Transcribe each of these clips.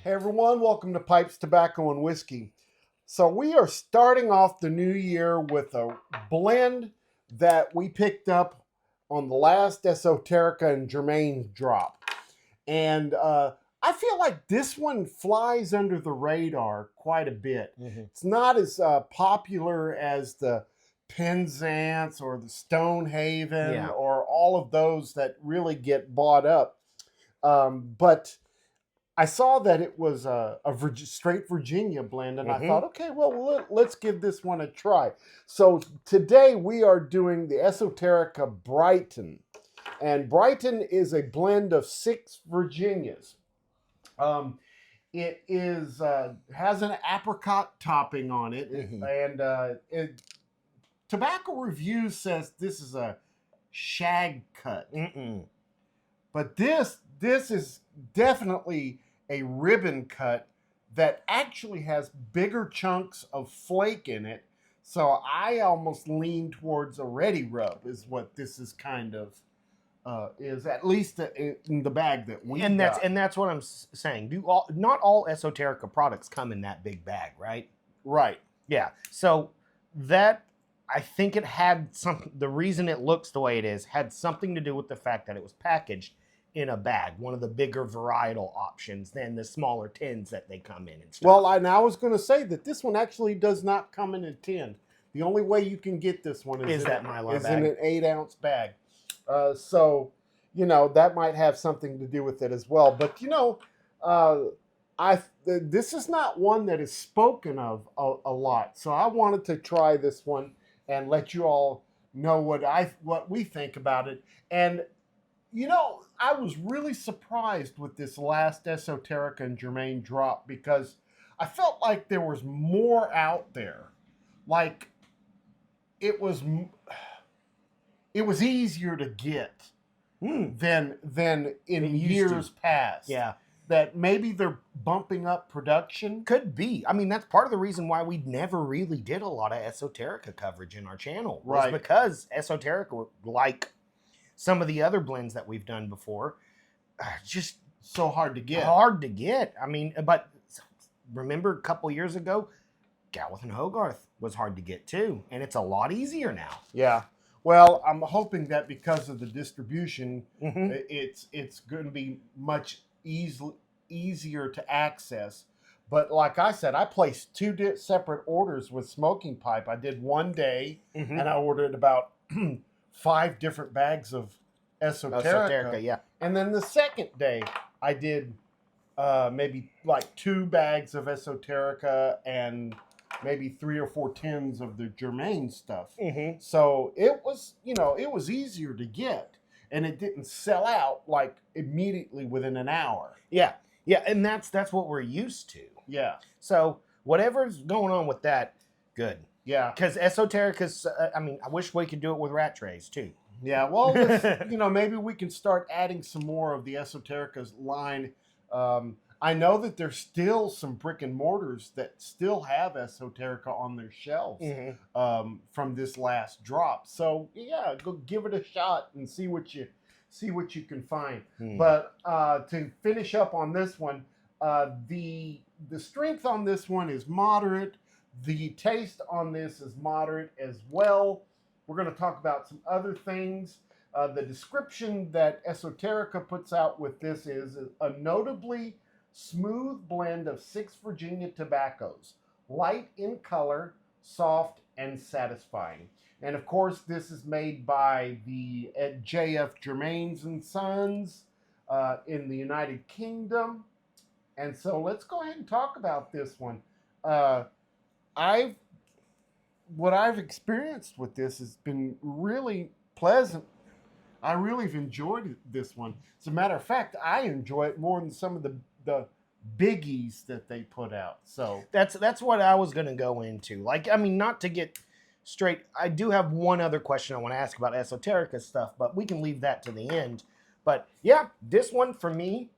Hey everyone, welcome to Pipes, Tobacco, and Whiskey. So we are starting off the new year with a blend that we picked up on the last Esoterica and Germain drop. And I feel like this one flies under the radar quite a bit. It's not as popular as the Penzance or the Stonehaven or all of those that really get bought up. But I saw that it was a straight Virginia blend, and I thought, okay, well, let's give this one a try. So today we are doing the Esoterica Brighton. And Brighton is a blend of 6 Virginias. It is has an apricot topping on it, and Tobacco Reviews says this is a shag cut. But this is definitely a ribbon cut that actually has bigger chunks of flake in it. So I almost lean towards a ready rub is what this is kind of is, at least in the bag that we got. And that's what I'm saying. Not all Esoterica products come in that big bag, right? Right. Yeah. So that, I think it had the reason it looks the way it is had something to do with the fact that it was packaged in a bag, one of the bigger varietal options than the smaller tins that they come in and stuff. Well, I was going to say that this one actually does not come in a tin. The only way you can get this one is in an 8-ounce bag. So, that might have something to do with it as well. But, this is not one that is spoken of a lot. So I wanted to try this one and let you all know what we think about it. And I was really surprised with this last Esoterica and Germain drop because I felt like there was more out there. Like it was easier to get than in years past. Yeah. That maybe they're bumping up production. Could be. I mean, that's part of the reason why we never really did a lot of Esoterica coverage in our channel. Right. Because Esoterica, like some of the other blends that we've done before, just so hard to get. I mean, but remember a couple years ago, Galwith and Hogarth was hard to get too, and it's a lot easier now. Yeah. Well, I'm hoping that because of the distribution, it's going to be much easier to access. But like I said, I placed 2 separate orders with Smoking Pipe. I did one day, and I ordered about 5 different bags of Esoterica. Yeah. And then the second day, I did maybe like 2 bags of Esoterica and maybe 3 or 4 tins of the Germain stuff. So it was, it was easier to get, and it didn't sell out like immediately within an hour. Yeah. Yeah, and that's what we're used to. Yeah. So whatever's going on with that, good. Yeah. Because Esoterica's, I wish we could do it with rat trays too. Yeah, well, maybe we can start adding some more of the Esoterica's line. I know that there's still some brick and mortars that still have Esoterica on their shelves from this last drop. So yeah, go give it a shot and see what you can find. But to finish up on this one, the strength on this one is moderate. The taste on this is moderate as well. We're going to talk about some other things. The description that Esoterica puts out with this is a notably smooth blend of 6 Virginia tobaccos, light in color, soft, and satisfying. And of course, this is made by the J.F. Germains and Sons in the United Kingdom. And so let's go ahead and talk about this one. What I've experienced with this has been really pleasant. I really have enjoyed this one. As a matter of fact, I enjoy it more than some of the biggies that they put out. So that's what I was going to go into. Not to get straight, I do have one other question I want to ask about Esoterica stuff, but we can leave that to the end. But yeah, this one for me,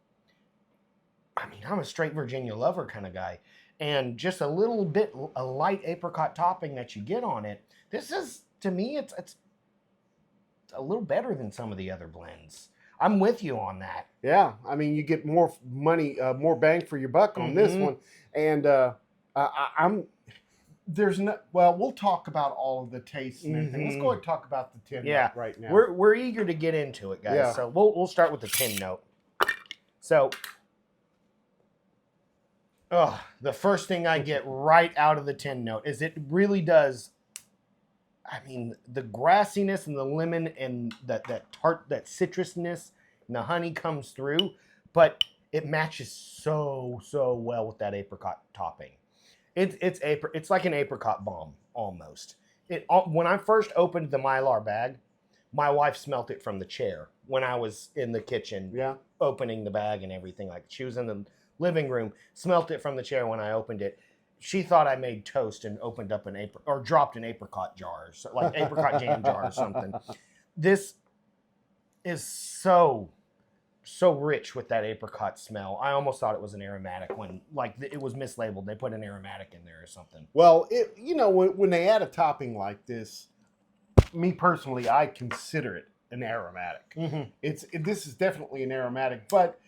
I'm a straight Virginia lover kind of guy. And just a little bit, a light apricot topping that you get on it. This is, to me, it's a little better than some of the other blends. I'm with you on that. Yeah, I mean, you get more money, more bang for your buck on this one, and I'm there's no. Well, we'll talk about all of the tastes and everything. Let's go ahead and talk about the tin note right now. We're eager to get into it, guys. Yeah. So we'll start with the tin note. So, the first thing I get right out of the tin note is it really does. I mean, the grassiness and the lemon and that tart, that citrusness, and the honey comes through, but it matches so well with that apricot topping. It's like an apricot bomb almost. When I first opened the Mylar bag, my wife smelt it from the chair when I was in the kitchen, opening the bag and everything. Like, she was in the living room, smelt it from the chair when I opened it. She thought I made toast and opened up or dropped an apricot jar, like apricot jam jar or something. This is so rich with that apricot smell. I almost thought it was an aromatic when, like, it was mislabeled. They put an aromatic in there or something. Well, when they add a topping like this, me personally, I consider it an aromatic. This is definitely an aromatic, but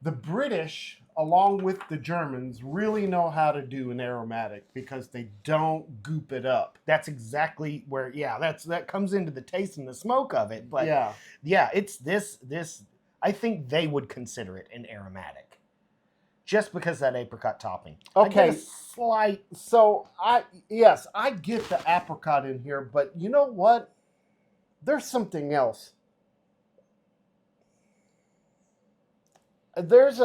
the British, along with the Germans, really know how to do an aromatic because they don't goop it up. That's exactly where, that comes into the taste and the smoke of it. But it's this. I think they would consider it an aromatic, just because of that apricot topping. Okay, slight. So I get the apricot in here, but you know what? There's something else. There's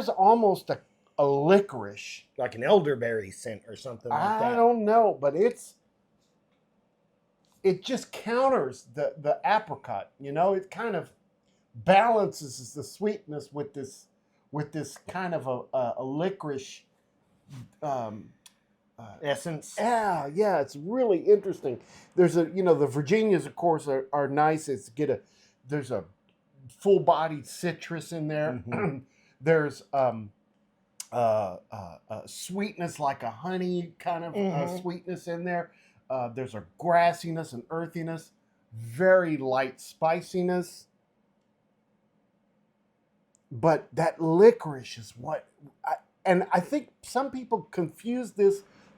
almost a licorice, like an elderberry scent or something like that. I don't know, but it just counters the apricot. It kind of balances the sweetness with this kind of a licorice essence. Yeah, it's really interesting. There's the Virginias, of course, are nice. There's a full-bodied citrus in there. There's sweetness like a honey kind of sweetness in there. There's a grassiness and earthiness, very light spiciness. But that licorice is and I think some people confuse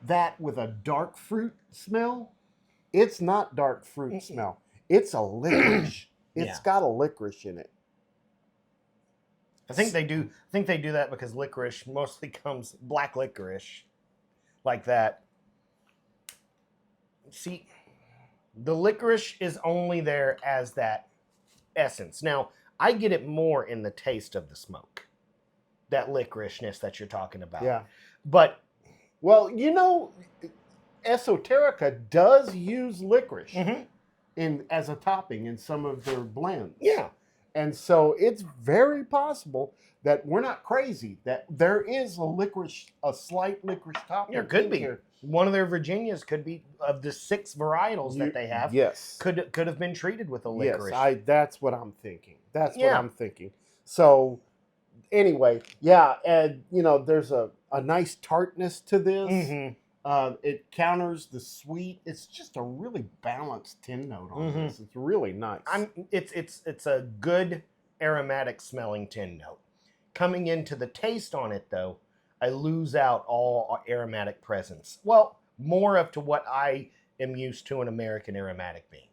that with a dark fruit smell. It's not dark fruit smell. It's a licorice. It's got a licorice in it. I think they do. I think they do that because licorice mostly comes black licorice, like that. See, the licorice is only there as that essence. Now, I get it more in the taste of the smoke, that licoriceness that you're talking about. Yeah, but well, Esoterica does use licorice as a topping in some of their blends. Yeah. And so it's very possible that we're not crazy, that there is a slight licorice topping. There could be. Here. One of their Virginias could be, of the 6 varietals that they have, could have been treated with a licorice. Yes, that's what I'm thinking. That's what I'm thinking. So anyway, and there's a nice tartness to this. It counters the sweet. It's just a really balanced tin note on this. It's really nice. It's a good aromatic smelling tin note. Coming into the taste on it, though, I lose out all aromatic presence. Well, more up to what I am used to an American aromatic being.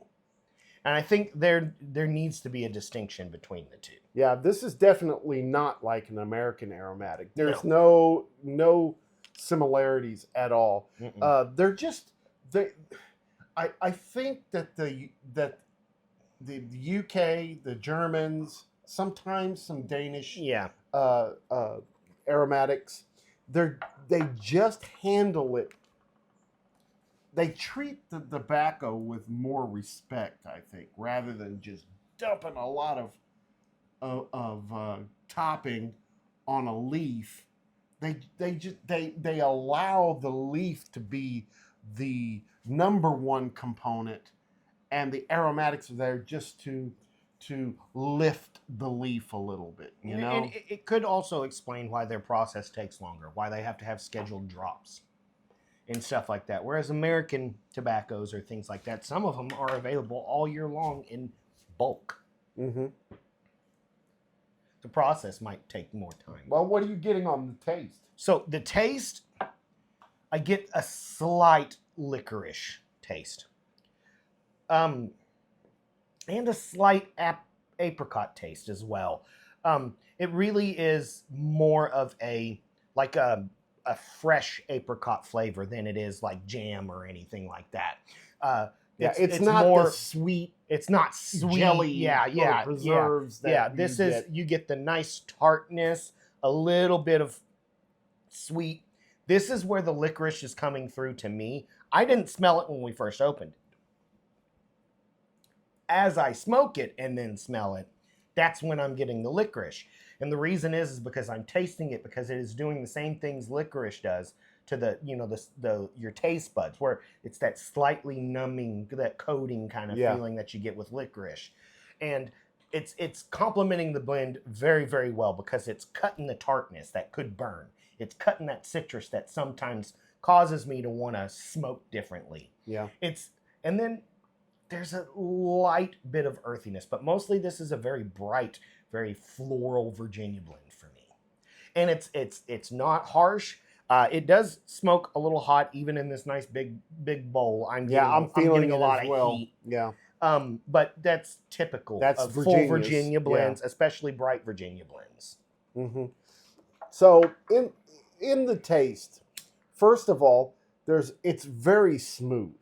And I think there needs to be a distinction between the two. Yeah, this is definitely not like an American aromatic. There's no similarities at all. They're just I think that the UK, the Germans, sometimes some Danish aromatics, they just handle it. They treat the tobacco with more respect, I think, rather than just dumping a lot of topping on a leaf. They allow the leaf to be the number one component, and the aromatics are there just to lift the leaf a little bit, And it could also explain why their process takes longer, why they have to have scheduled drops and stuff like that. Whereas American tobaccos or things like that, some of them are available all year long in bulk. The process might take more time. Well, what are you getting on the taste? So the taste, I get a slight licorice taste. And a slight apricot taste as well. It really is more of a fresh apricot flavor than it is like jam or anything like that. It's not more the sweet. It's not sweet. Jelly. Yeah. Preserves. You get the nice tartness, a little bit of sweet. This is where the licorice is coming through to me. I didn't smell it when we first opened. As I smoke it and then smell it, that's when I'm getting the licorice. And the reason is because I'm tasting it, because it is doing the same things licorice does to your taste buds, where it's that slightly numbing, that coating kind of feeling that you get with licorice. And it's complementing the blend very, very well, because it's cutting the tartness that could burn. It's cutting that citrus that sometimes causes me to want to smoke differently. Yeah. And then there's a light bit of earthiness, but mostly this is a very bright, very floral Virginia blend for me. And it's not harsh. It does smoke a little hot, even in this nice big bowl. I'm feeling a lot of heat. Yeah. But that's typical of full Virginia blends, especially bright Virginia blends. Mm-hmm. So in the taste, first of all, it's very smooth.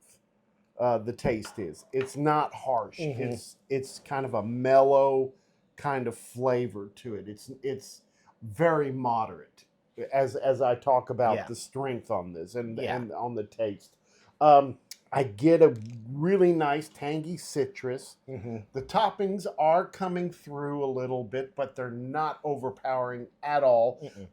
The taste is. It's not harsh. Mm-hmm. It's kind of a mellow kind of flavor to it. It's very moderate as I talk about the strength on this and on the taste. I get a really nice tangy citrus. Mm-hmm. The toppings are coming through a little bit, but they're not overpowering at all. Mm-mm.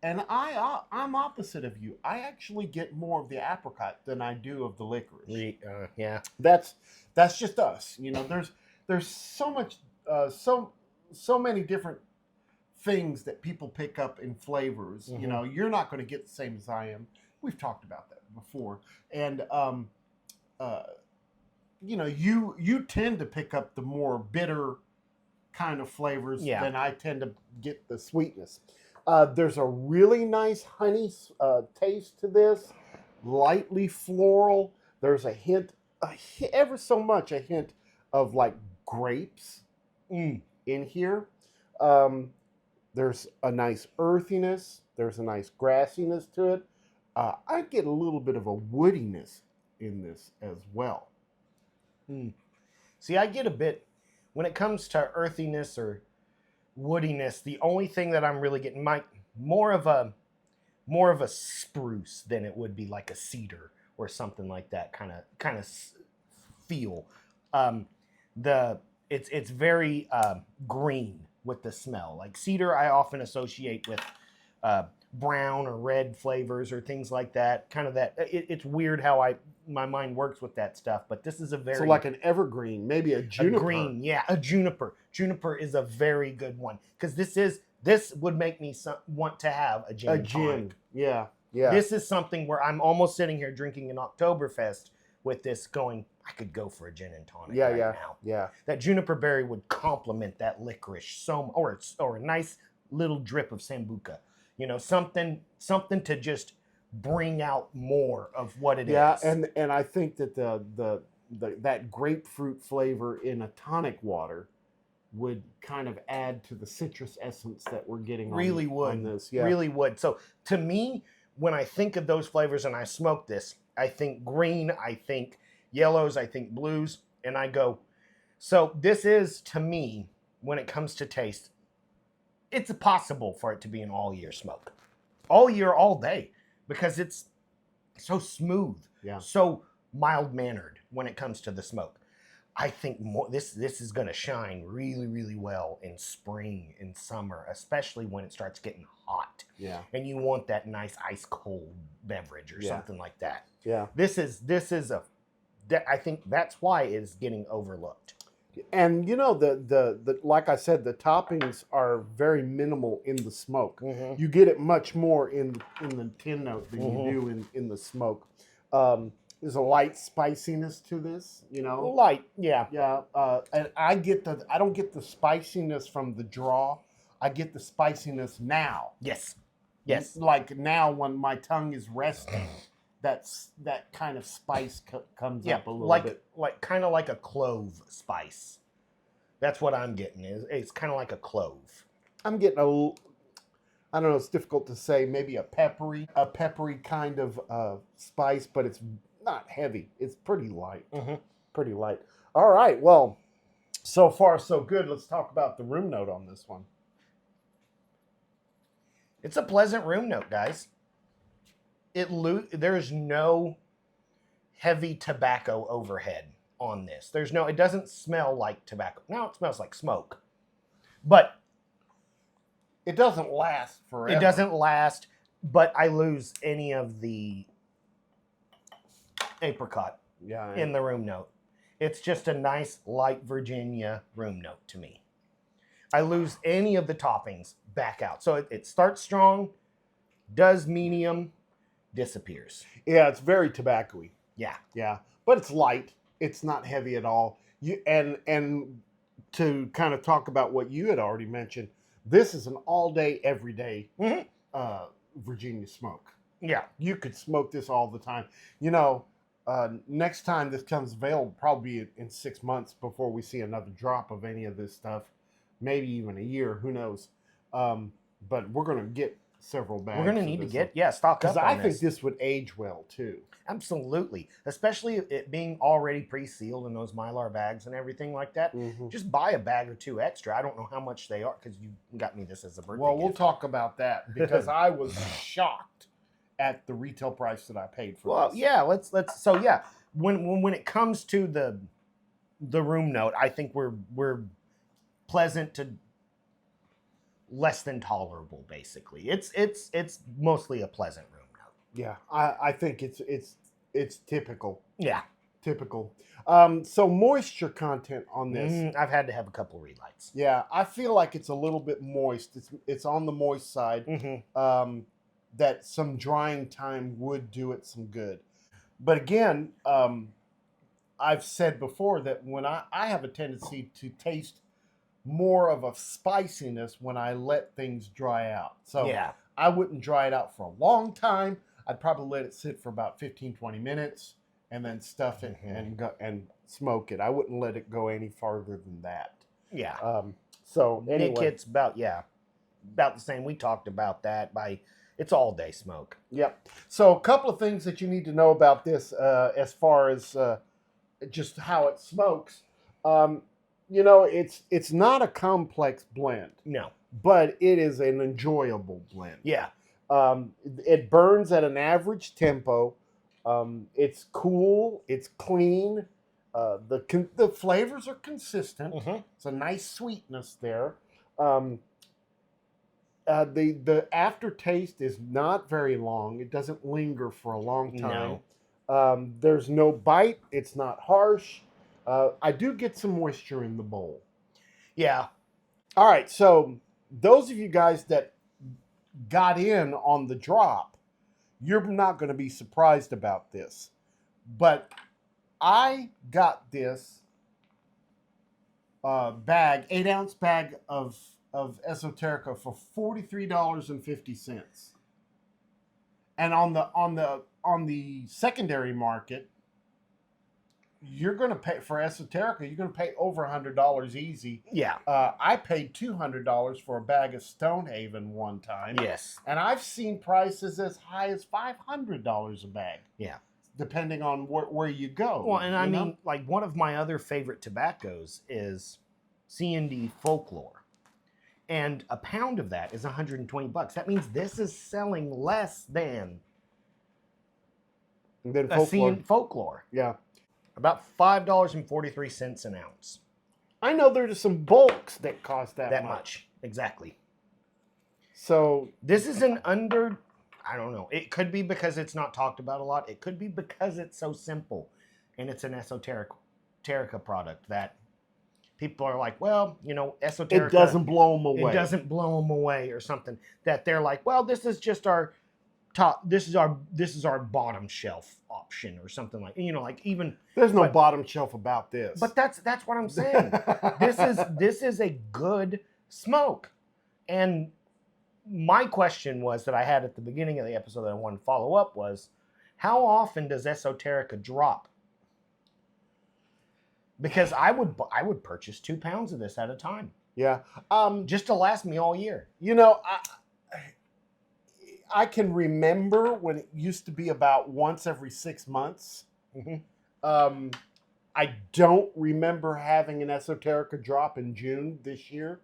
And I'm opposite of you. I actually get more of the apricot than I do of the licorice. Yeah. That's just us. You know, there's so much, so many different things that people pick up in flavors. Mm-hmm. You know, you're not going to get the same as I am. We've talked about that before. And you know, you tend to pick up the more bitter kind of flavors than I tend to get the sweetness. There's a really nice honey taste to this, lightly floral. There's a hint of like grapes in here. There's a nice earthiness. There's a nice grassiness to it. I get a little bit of a woodiness in this as well. See, I get a bit, when it comes to earthiness or woodiness, the only thing that I'm really getting more of a spruce than it would be like a cedar or something like that kind of feel. It's very green with the smell. Like cedar, I often associate with brown or red flavors or things like that. Kind of that. It's weird how my mind works with that stuff. But this is so like an evergreen, maybe a juniper. A green, a juniper. Juniper is a very good one, because this would make me want to have a gin. A gin, yeah. This is something where I'm almost sitting here drinking an Oktoberfest with this, going, I could go for a gin and tonic now. Yeah. That juniper berry would complement that licorice or a nice little drip of sambuca. You know, something to just bring out more of what it is. Yeah, and I think that that grapefruit flavor in a tonic water would kind of add to the citrus essence that we're getting on this. Yeah. Really would. So to me, when I think of those flavors and I smoke this, I think green, I think yellows, I think blues, and I go, so this is, to me, when it comes to taste, it's possible for it to be an all-year smoke. All year, all day, because it's so smooth, so mild-mannered when it comes to the smoke. I think this is going to shine really, really well in spring, in summer, especially when it starts getting hot. Yeah. And you want that nice ice-cold beverage or something like that. Yeah. I think that's why it is getting overlooked. And you know, the like I said, the toppings are very minimal in the smoke. Mm-hmm. You get it much more in the tin note than you do in the smoke. There's a light spiciness to this, you know. Light, yeah. Yeah. And I don't get the spiciness from the draw. I get the spiciness now. Yes. Yes. Like now when my tongue is resting, that kind of spice comes up a little bit. Like kind of like a clove spice. That's what I'm getting. It's kind of like a clove. I'm getting I don't know, it's difficult to say, maybe a peppery kind of spice, but it's not heavy. It's pretty light. Mm-hmm. Pretty light. All right, well, so far so good. Let's talk about the room note on this one. It's a pleasant room note, guys. There's no heavy tobacco overhead on this. It doesn't smell like tobacco. Now it smells like smoke. But it doesn't last forever. It doesn't last, but I lose any of the apricot in the room note. It's just a nice light Virginia room note to me. I lose any of the toppings back out. So it starts strong, does medium, disappears. Yeah, it's very tobacco-y. Yeah. Yeah, but it's light. It's not heavy at all. And to kind of talk about what you had already mentioned, this is an all-day, everyday Virginia smoke. Yeah. You could smoke this all the time. You know, next time this comes available, probably in 6 months before we see another drop of any of this stuff. Maybe even a year, who knows? But we're going to get several bags. We're going to need to get, stock up on this. Because I think this would age well, too. Absolutely. Especially it being already pre-sealed in those Mylar bags and everything like that. Mm-hmm. Just buy a bag or two extra. I don't know how much they are because you got me this as a birthday Well, we'll gift. talk about that because I was shocked at the retail price that I paid for this. Yeah, let's so yeah, when it comes to the room note, I think we're pleasant to less than tolerable, basically. It's mostly a pleasant room note. Yeah, I think it's typical. Yeah. Typical. So moisture content on this. I've had to have a couple relights. Yeah, I feel like it's a little bit moist. It's on the moist side. Mm-hmm. That some drying time would do it some good. But again, I've said before that when I have a tendency to taste more of a spiciness when I let things dry out. So yeah. I wouldn't dry it out for a long time. I'd probably let it sit for about 15-20 minutes and then stuff it and smoke it. I wouldn't let it go any farther than that. Yeah. So anyway. Nick hits about the same. We talked about that it's all day smoke. Yep. So a couple of things that you need to know about this as far as just how it smokes. You know, it's not a complex blend. No. But it is an enjoyable blend. Yeah. It burns at an average tempo. It's cool. It's clean. The flavors are consistent. Mm-hmm. It's a nice sweetness there. The aftertaste is not very long. It doesn't linger for a long time. No. There's no bite. It's not harsh. I do get some moisture in the bowl. Yeah. All right. So those of you guys that got in on the drop, you're not going to be surprised about this. But I got this bag, 8-ounce bag of Esoterica for $43.50. And on the secondary market, you're going to pay for Esoterica. You're going to pay over $100 easy. Yeah. I paid $200 for a bag of Stonehaven one time. Yes. And I've seen prices as high as $500 a bag. Yeah. Depending on where you go. Well, and I mean, like one of my other favorite tobaccos is C&D Folklore. And a pound of that is $120. That means this is selling less than Folklore. Yeah. About $5.43 an ounce. I know there's some bulks that cost that much. Exactly. So this is I don't know. It could be because it's not talked about a lot. It could be because it's so simple and it's an Esoterica product that people are like, well, you know, Esoterica. It doesn't blow them away. It doesn't blow them away or something. That they're like, well, this is just our top. This is our bottom shelf option or something like. You know, like even. There's no bottom shelf about this. But that's what I'm saying. This is a good smoke. And my question was that I had at the beginning of the episode that I wanted to follow up was, how often does Esoterica drop? Because I would purchase 2 pounds of this at a time. Yeah. Just to last me all year. You know, I can remember when it used to be about once every 6 months. Mm-hmm. I don't remember having an Esoterica drop in June this year.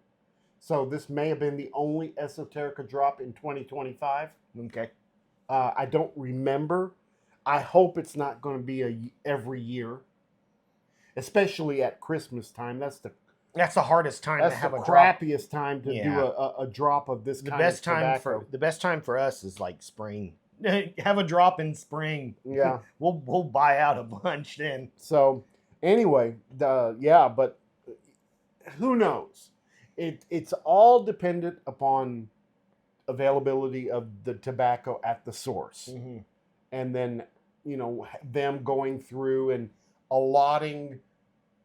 So this may have been the only Esoterica drop in 2025. Okay. I don't remember. I hope it's not going to be every year, especially at Christmas time. That's the hardest time to have a drop. crappiest time to do a drop of this kind of tobacco. The best time for us is like spring. Have a drop in spring. Yeah. we'll buy out a bunch then. So anyway, but who knows? It's all dependent upon availability of the tobacco at the source. Mm-hmm. And then, them going through and allotting,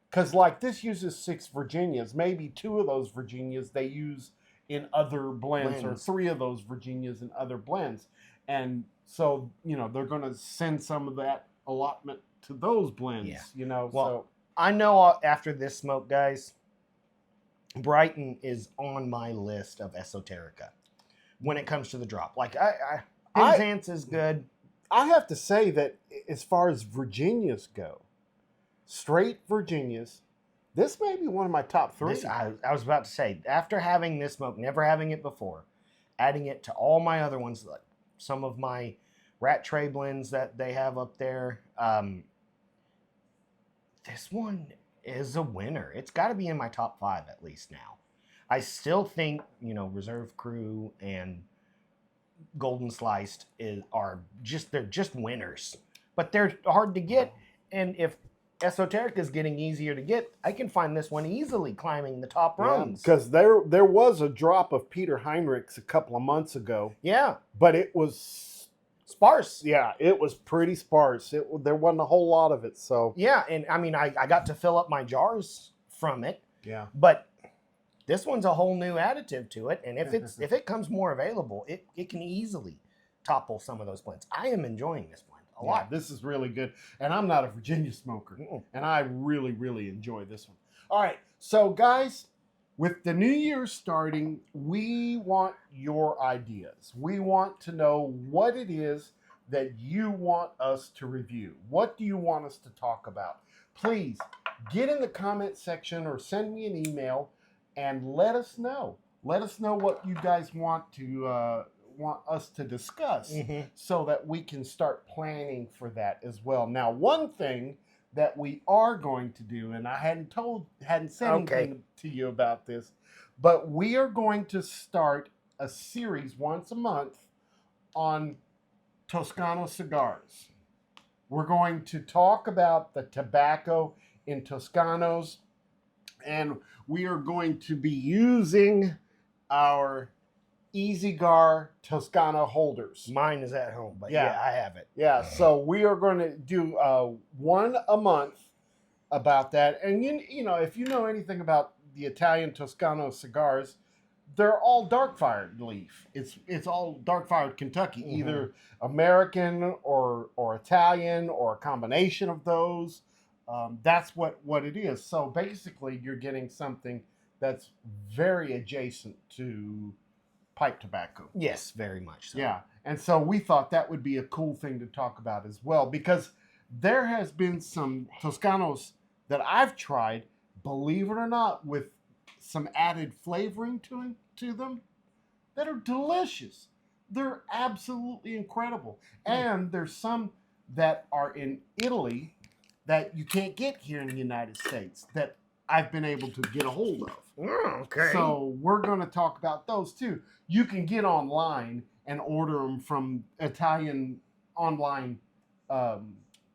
because like this uses 6 Virginias, maybe 2 of those Virginias they use in other blends. Or 3 of those Virginias in other blends. And so, they're going to send some of that allotment to those blends, Well, so. I know after this smoke, guys, Brighton is on my list of Esoterica when it comes to the drop. Like, Penzance is good. I have to say that as far as Virginias go, straight Virginias, this may be one of my top 3. I was about to say, after having this smoke, never having it before, adding it to all my other ones, like some of my Rat Tray blends that they have up there, this one is a winner. It's got to be in my top 5 at least now. I still think, Reserve Crew and Golden Sliced they're just winners. But they're hard to get, and if Esoterica is getting easier to get, I can find this one easily climbing the top rungs. Because there was a drop of Peter Heinrichs a couple of months ago. Yeah. But it was sparse. Yeah, it was pretty sparse. There wasn't a whole lot of it. So yeah, and I mean, I got to fill up my jars from it. Yeah. But this one's a whole new additive to it, and if it comes more available, it can easily topple some of those blends. I am enjoying this blend a lot. This is really good, and I'm not a Virginia smoker, and I really, really enjoy this one. All right, so guys, with the new year starting, we want your ideas. We want to know what it is that you want us to review. What do you want us to talk about? Please get in the comment section or send me an email and let us know. Let us know what you guys want us to discuss, so that we can start planning for that as well. Now, one thing that we are going to do, and I hadn't said anything to you about this, but we are going to start a series once a month on Toscano cigars. We're going to talk about the tobacco in Toscanos, and we are going to be using our EasyGar Toscano holders. Mine is at home, but yeah, I have it. Yeah, so we are going to do one a month about that. And you know, if you know anything about the Italian Toscano cigars, they're all dark-fired leaf. It's all dark-fired Kentucky, either American or Italian or a combination of those. That's what it is. So basically, you're getting something that's very adjacent to pipe tobacco. Yes, very much so. Yeah, and so we thought that would be a cool thing to talk about as well, because there has been some Toscanos that I've tried, believe it or not, with some added flavoring to them that are delicious. They're absolutely incredible. And there's some that are in Italy that you can't get here in the United States that I've been able to get a hold of. Okay. So we're going to talk about those too. You can get online and order them from Italian online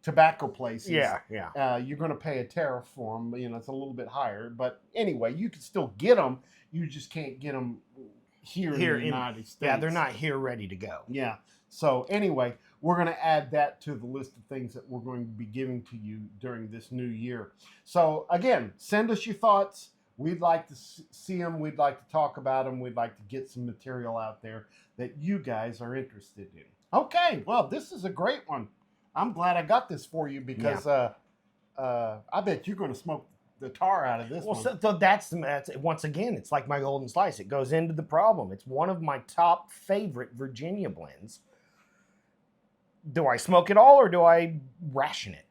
tobacco places. Yeah. You're going to pay a tariff for them. You know, it's a little bit higher. But anyway, you can still get them. You just can't get them here in the United States. Yeah, they're not here ready to go. Yeah. So anyway, we're going to add that to the list of things that we're going to be giving to you during this new year. So again, send us your thoughts. We'd like to see them. We'd like to talk about them. We'd like to get some material out there that you guys are interested in. Okay, well, this is a great one. I'm glad I got this for you because I bet you're going to smoke the tar out of this one. So that's once again, it's like my golden slice. It goes into the problem. It's one of my top favorite Virginia blends. Do I smoke it all or do I ration it?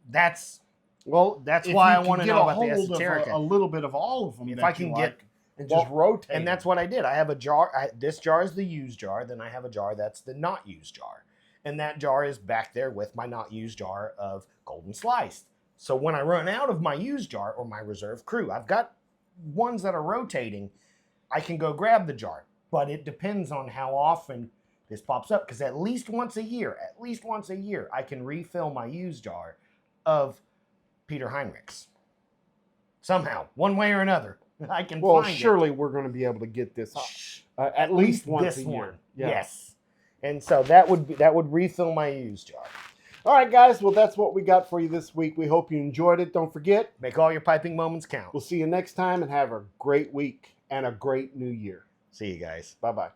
That's why I want to know about the Esoterica. A little bit of all of them. If I can get and just rotate. And that's what I did. I have a jar. This jar is the used jar. Then I have a jar that's the not used jar. And that jar is back there with my not used jar of golden sliced. So when I run out of my used jar or my reserve crew, I've got ones that are rotating. I can go grab the jar. But it depends on how often this pops up. Because at least once a year, I can refill my used jar of Peter Heinrichs. Somehow, one way or another, I can find it. Surely we're going to be able to get this at least once a year. Yeah. Yes. And so that would refill my used jar. All right, guys. Well, that's what we got for you this week. We hope you enjoyed it. Don't forget, make all your piping moments count. We'll see you next time and have a great week and a great new year. See you guys. Bye-bye.